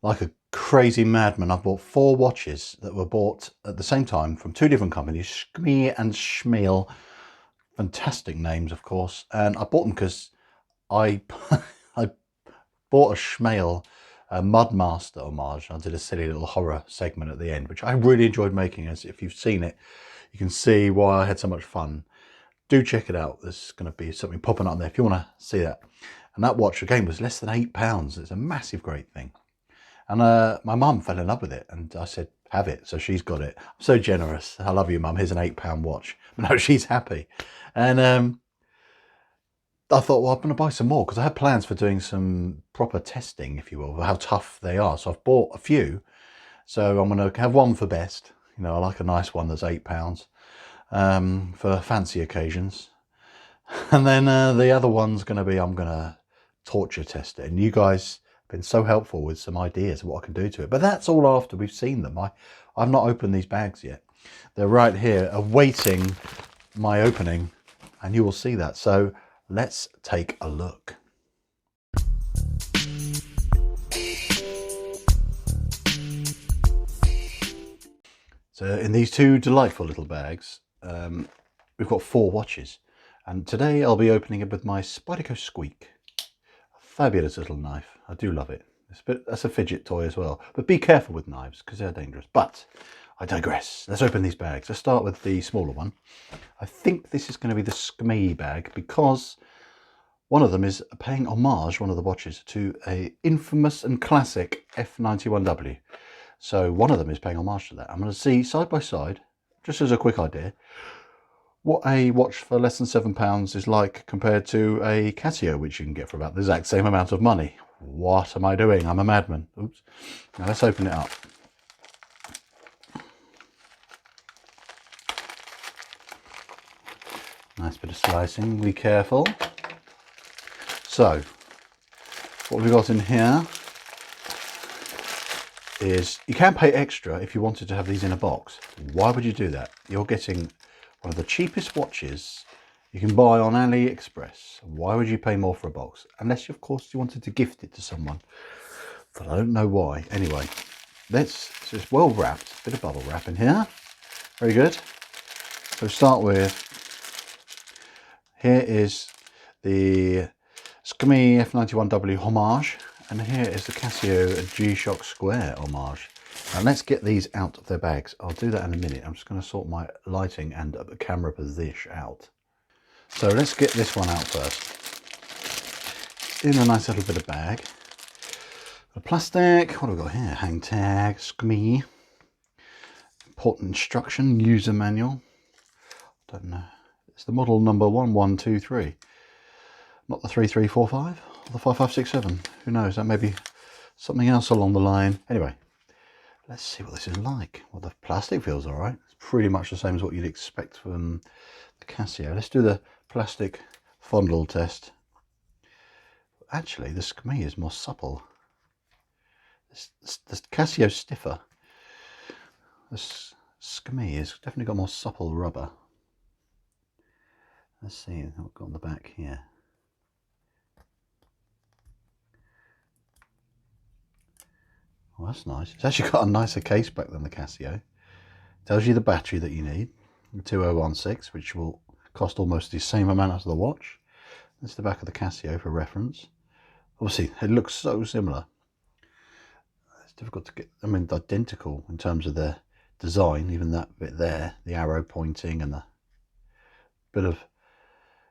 like a crazy madman, I've bought 4 watches that were bought at the same time from 2 different companies, SKMEI and SMAEL. Fantastic names, of course. And I bought them because I I bought a Shmail Mudmaster homage. I did a silly little horror segment at the end, which I really enjoyed making. As if you've seen it, you can see why I had so much fun. Do check it out. There's going to be something popping up there if you want to see that. And that watch again was less than £8. It's a massive, great thing. And my mum fell in love with it, and I said, have it. So she's got it. I'm so generous. I love you, mum. Here's an £8 watch. But no, she's happy. And I thought, well, I'm going to buy some more because I had plans for doing some proper testing, if you will, of how tough they are. So I've bought a few. So I'm going to have one for best. You know, I like a nice one that's £8 for fancy occasions. And then the other one's going to be, I'm going to torture test it. And you guys have been so helpful with some ideas of what I can do to it. But that's all after we've seen them. I've not opened these bags yet. They're right here awaiting my opening, and you will see that. So let's take a look. So in these 2 delightful little bags, we've got 4 watches. And today I'll be opening it with my Spyderco Squeak. A fabulous little knife. I do love it. That's a fidget toy as well. But be careful with knives because they're dangerous. But I digress. Let's open these bags. Let's start with the smaller one. I think this is going to be the SKMEI bag because one of them is paying homage, one of the watches, to a infamous and classic F91W. So one of them is paying homage to that. I'm going to see side by side, just as a quick idea, what a watch for less than £7 is like compared to a Casio, which you can get for about the exact same amount of money. What am I doing? I'm a madman. Oops. Now let's open it up. Nice bit of slicing, be careful. So, what we've got in here is, you can pay extra if you wanted to have these in a box. Why would you do that? You're getting one of the cheapest watches you can buy on AliExpress. Why would you pay more for a box? Unless, of course, you wanted to gift it to someone. But I don't know why. Anyway, so it's well wrapped. Bit of bubble wrap in here. Very good. So start with, here is the SKMEI F91W homage, and here is the Casio G-Shock Square homage. Now let's get these out of their bags. I'll do that in a minute. I'm just going to sort my lighting and camera position out. So let's get this one out first. In a nice little bit of bag. The plastic, what have we got here? Hang tag, SKMEI. Important instruction, user manual. Don't know. It's the model number 1123. Not the 3345 or the 5567. Who knows? That may be something else along the line. Anyway, let's see what this is like. Well, the plastic feels all right. It's pretty much the same as what you'd expect from the Casio. Let's do the plastic fondle test. Actually, the SKMEI is more supple. The Casio's stiffer. This SKMEI has definitely got more supple rubber. Let's see what we've got on the back here. Well, that's nice. It's actually got a nicer case back than the Casio. Tells you the battery that you need, the 2016, which will cost almost the same amount as the watch. That's the back of the Casio for reference. Obviously, it looks so similar. It's difficult to get, I mean, identical in terms of the design, even that bit there, the arrow pointing and the bit of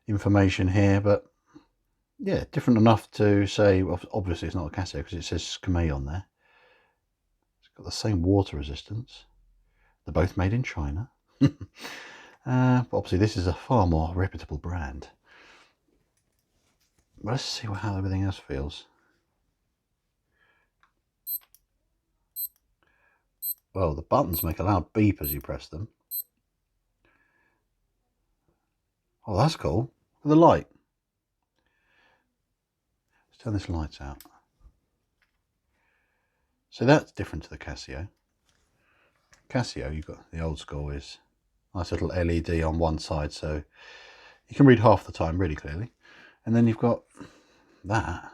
information here, but yeah, different enough to say, well, obviously it's not a Casio because it says SKMEI on there. It's got the same water resistance. They're both made in China. But obviously this is a far more reputable brand. But let's see how everything else feels. Well, the buttons make a loud beep as you press them. Oh, that's cool. With the light. Let's turn this light out. So that's different to the Casio. Casio, you've got the old school is nice little LED on one side, so you can read half the time really clearly. And then you've got that.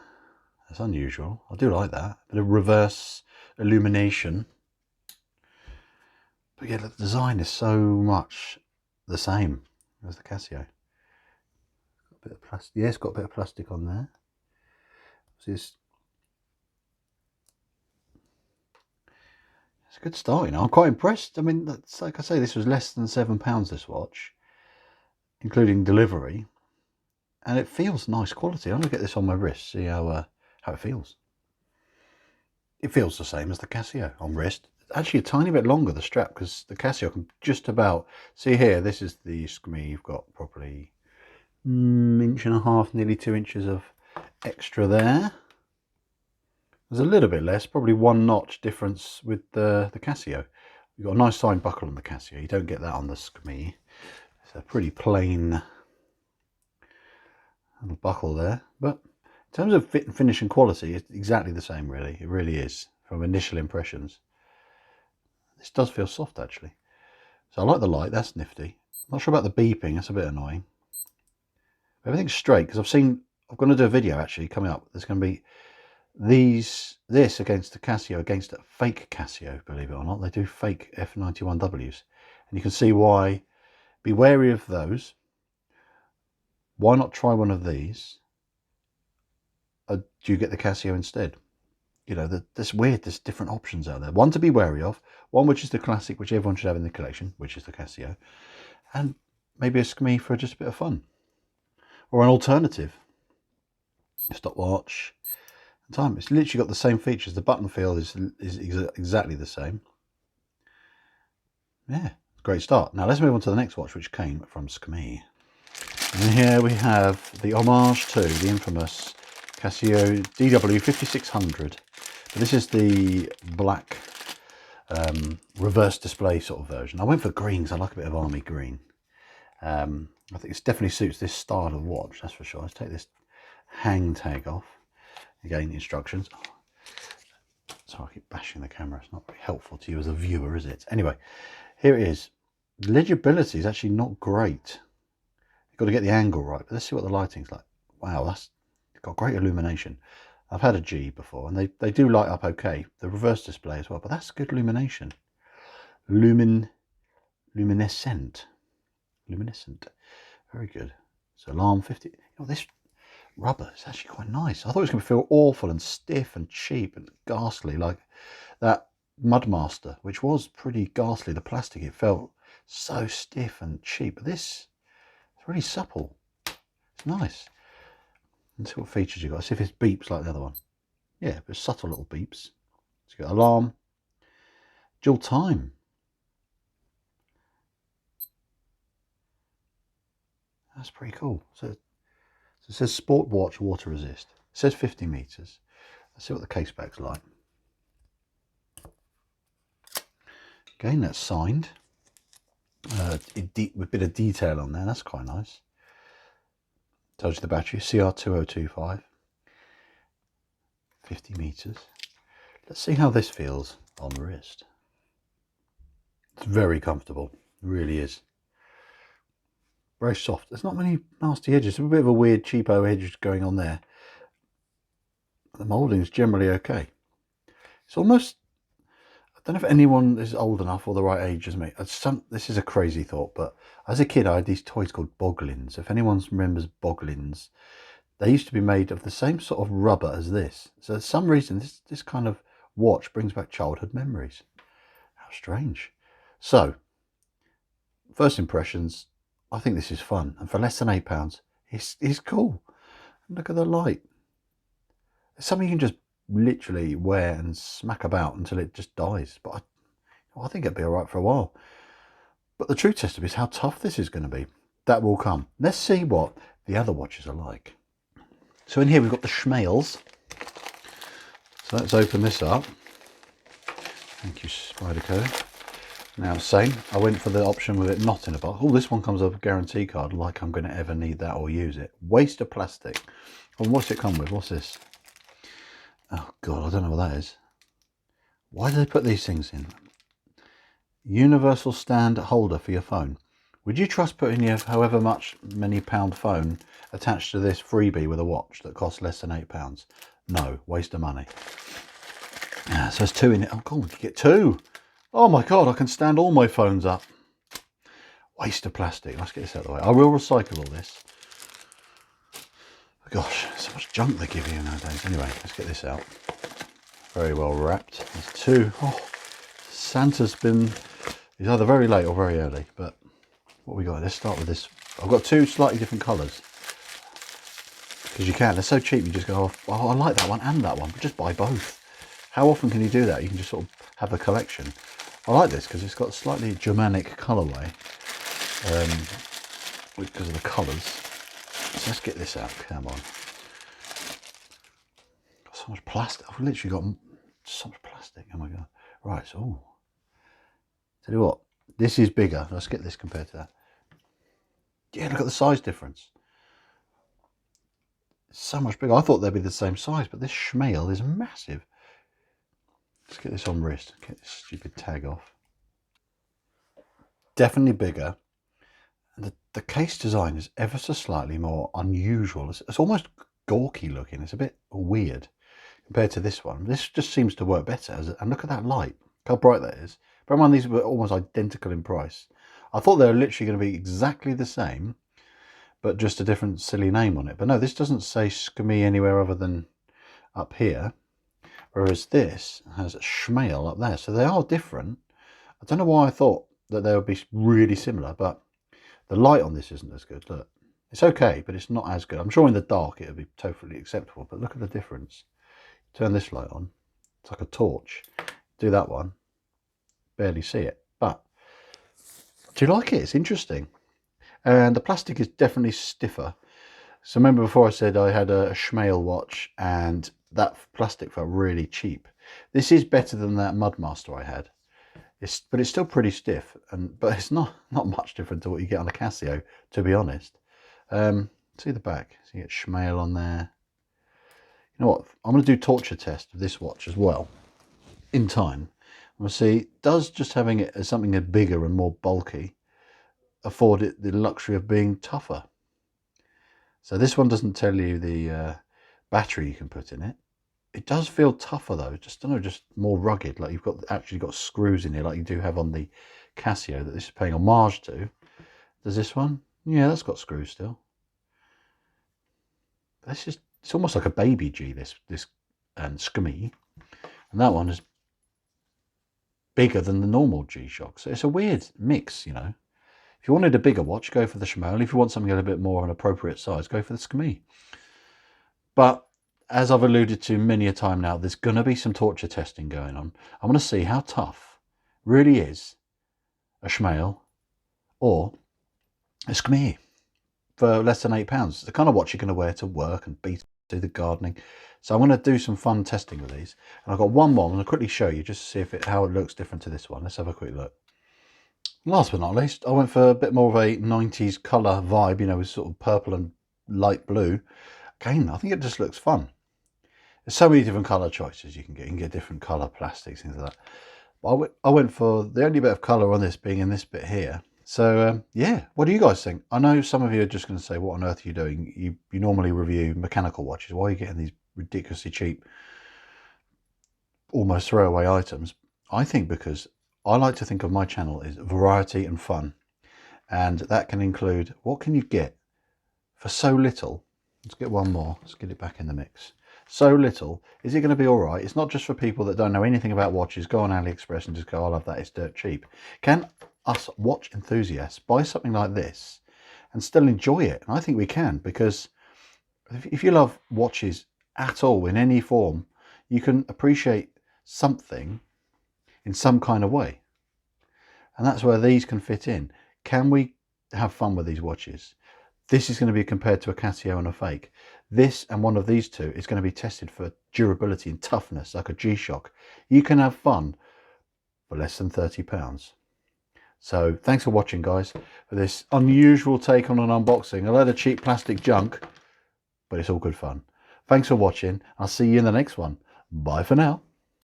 That's unusual. I do like that. Bit of reverse illumination. But yeah, the design is so much the same as the Casio. Got a bit of plastic. Yeah, it's got a bit of plastic on there. It's a good start, you know. I'm quite impressed. I mean, that's, like I say, this was less than £7, this watch, including delivery, and it feels nice quality. I'm gonna get this on my wrist, see how it feels. It feels the same as the Casio on wrist. Actually a tiny bit longer, the strap, because the Casio can just about see here. This is the SKMEI. You've got probably inch and a half, nearly 2 inches of extra there. There's a little bit less, probably 1 notch difference with the Casio. You've got a nice side buckle on the Casio. You don't get that on the SKMEI. It's a pretty plain little buckle there, but in terms of fit and finish and quality, it's exactly the same, really. It really is, from initial impressions. This does feel soft, actually. So I like the light, that's nifty. Not sure about the beeping, that's a bit annoying. Everything's straight, because I'm going to do a video, actually, coming up. There's going to be this against the Casio, against a fake Casio, believe it or not. They do fake F91Ws. And you can see why. Be wary of those. Why not try one of these? Do you get the Casio instead? You know, that's weird. There's different options out there. One to be wary of, one which is the classic, which everyone should have in the collection, which is the Casio, and maybe a SKMEI for just a bit of fun, or an alternative. Stopwatch and time. It's literally got the same features. The button feel is exactly the same. Yeah, great start. Now let's move on to the next watch, which came from SKMEI. And here we have the homage to the infamous Casio DW 5600. But this is the black reverse display sort of version. I went for greens. I like a bit of army green. I think it definitely suits this style of watch, that's for sure. Let's take this hang tag off. Again, instructions. Sorry, I keep bashing the camera. It's not very helpful to you as a viewer, is it? Anyway, here it is. The legibility is actually not great. You've got to get the angle right, but let's see what the lighting's like. Wow, that's got great illumination. I've had a G before, and they do light up okay. The reverse display as well, but that's good illumination. Luminescent. Very good. So alarm 50. You know, this rubber is actually quite nice. I thought it was going to feel awful and stiff and cheap and ghastly, like that Mudmaster, which was pretty ghastly. The plastic, it felt so stiff and cheap. But this is really supple. It's nice. Let's see what features you got. See if it beeps like the other one. Yeah, but subtle little beeps. So you got alarm, dual time. That's pretty cool. So it says sport watch, water resist. It says 50 meters. Let's see what the case back's like. Again, that's signed. With a bit of detail on there. That's quite nice. Tells you the battery, CR2025, 50 meters. Let's see how this feels on the wrist. It's very comfortable, it really is. Very soft. There's not many nasty edges. There's a bit of a weird cheapo edge going on there. The moulding is generally okay. It's almost, I don't know if anyone is old enough or the right age as me. This is a crazy thought, but as a kid I had these toys called boglins. If anyone remembers boglins, they used to be made of the same sort of rubber as this. So for some reason this kind of watch brings back childhood memories. How strange. So, first impressions, I think this is fun. And for less than £8, it's cool. Look at the light. It's something you can just literally wear and smack about until it just dies. But I think it'd be all right for a while. But the true test of it is how tough this is going to be. That will come. Let's see what the other watches are like. So in here we've got the Shmails. So let's open this up. Thank you, Spyderco. Now, same. I went for the option with it not in a box. Oh, this one comes with a guarantee card, like I'm going to ever need that or use it. Waste of plastic. And what's it come with? What's this? Oh God, I don't know what that is. Why do they put these things in? Universal stand holder for your phone. Would you trust putting your however many pound phone attached to this freebie with a watch that costs less than £8? No, waste of money. So there's 2 in it. Oh god, you get 2. Oh my god, I can stand all my phones up. Waste of plastic. Let's get this out of the way. I will recycle all this. Gosh, so much junk they give you nowadays. Anyway, let's get this out. Very well wrapped. There's 2. Oh, Santa's been... He's either very late or very early. But what we got? Let's start with this. I've got 2 slightly different colours. Because you can. They're so cheap. You just go, oh, I like that one and that one. But just buy both. How often can you do that? You can just sort of have a collection. I like this because it's got a slightly Germanic colourway. Because of the colours. So let's get this out. Come on. Got so much plastic. I've literally got so much plastic. Oh my god. Right. So, tell you what. This is bigger. Let's get this compared to that. Yeah, look at the size difference. It's so much bigger. I thought they'd be the same size, but this Shmail is massive. Let's get this on wrist. Get this stupid tag off. Definitely bigger. And the case design is ever so slightly more unusual. It's almost gawky looking. It's a bit weird compared to this one. This just seems to work better. And look at that light. Look how bright that is. Bear in mind, these were almost identical in price. I thought they were literally going to be exactly the same, but just a different silly name on it. But no, this doesn't say SKMEI anywhere other than up here. Whereas this has Shmail up there. So they are different. I don't know why I thought that they would be really similar, but the light on this isn't as good. Look, it's okay, but it's not as good. I'm sure in the dark it would be totally acceptable, but look at the difference. Turn this light on. It's like a torch. Do that one. Barely see it. But do you like it? It's interesting. And the plastic is definitely stiffer. So remember before I said I had a Shmail watch and that plastic felt really cheap. This is better than that Mudmaster I had. But it's still pretty stiff, but it's not much different to what you get on a Casio, to be honest. See the back. So you get Shmail on there. You know what? I'm going to do torture test of this watch as well in time. We'll see, does just having it as something bigger and more bulky afford it the luxury of being tougher? So this one doesn't tell you the battery you can put in it. It does feel tougher though, just more rugged, like you've actually got screws in here like you do have on the Casio that this is paying homage to. Does this one? Yeah, that's got screws still. It's almost like a baby G, this and SKMEI. And that one is bigger than the normal G-Shock. So it's a weird mix, you know. If you wanted a bigger watch, go for the Shmail. If you want something a little bit more of an appropriate size, go for the SKMEI. But as I've alluded to many a time now, there's going to be some torture testing going on. I want to see how tough really is a Shmail or a SKMEI for less than £8. It's the kind of watch you're going to wear to work and do the gardening. So I'm going to do some fun testing with these. And I've got one more I'm going to quickly show you just to see how it looks different to this one. Let's have a quick look. Last but not least, I went for a bit more of a 90s colour vibe, you know, with sort of purple and light blue. Again, I think it just looks fun. There's so many different colour choices you can get. You can get different colour plastics, things like that. But I went for the only bit of colour on this being in this bit here. So, yeah, what do you guys think? I know some of you are just going to say, what on earth are you doing? You normally review mechanical watches. Why are you getting these ridiculously cheap, almost throwaway items? I think because I like to think of my channel as variety and fun. And that can include, what can you get for so little? Let's get one more. Let's get it back in the mix. So little. Is it going to be all right? It's not just for people that don't know anything about watches. Go on AliExpress and just go, I love that. It's dirt cheap. Can us watch enthusiasts buy something like this and still enjoy it? And I think we can, because if you love watches at all in any form, you can appreciate something in some kind of way. And that's where these can fit in. Can we have fun with these watches? This is going to be compared to a Casio and a fake. This and one of these two is going to be tested for durability and toughness, like a G-Shock. You can have fun for less than £30. So thanks for watching, guys, for this unusual take on an unboxing. A load of cheap plastic junk, but it's all good fun. Thanks for watching. I'll see you in the next one. Bye for now.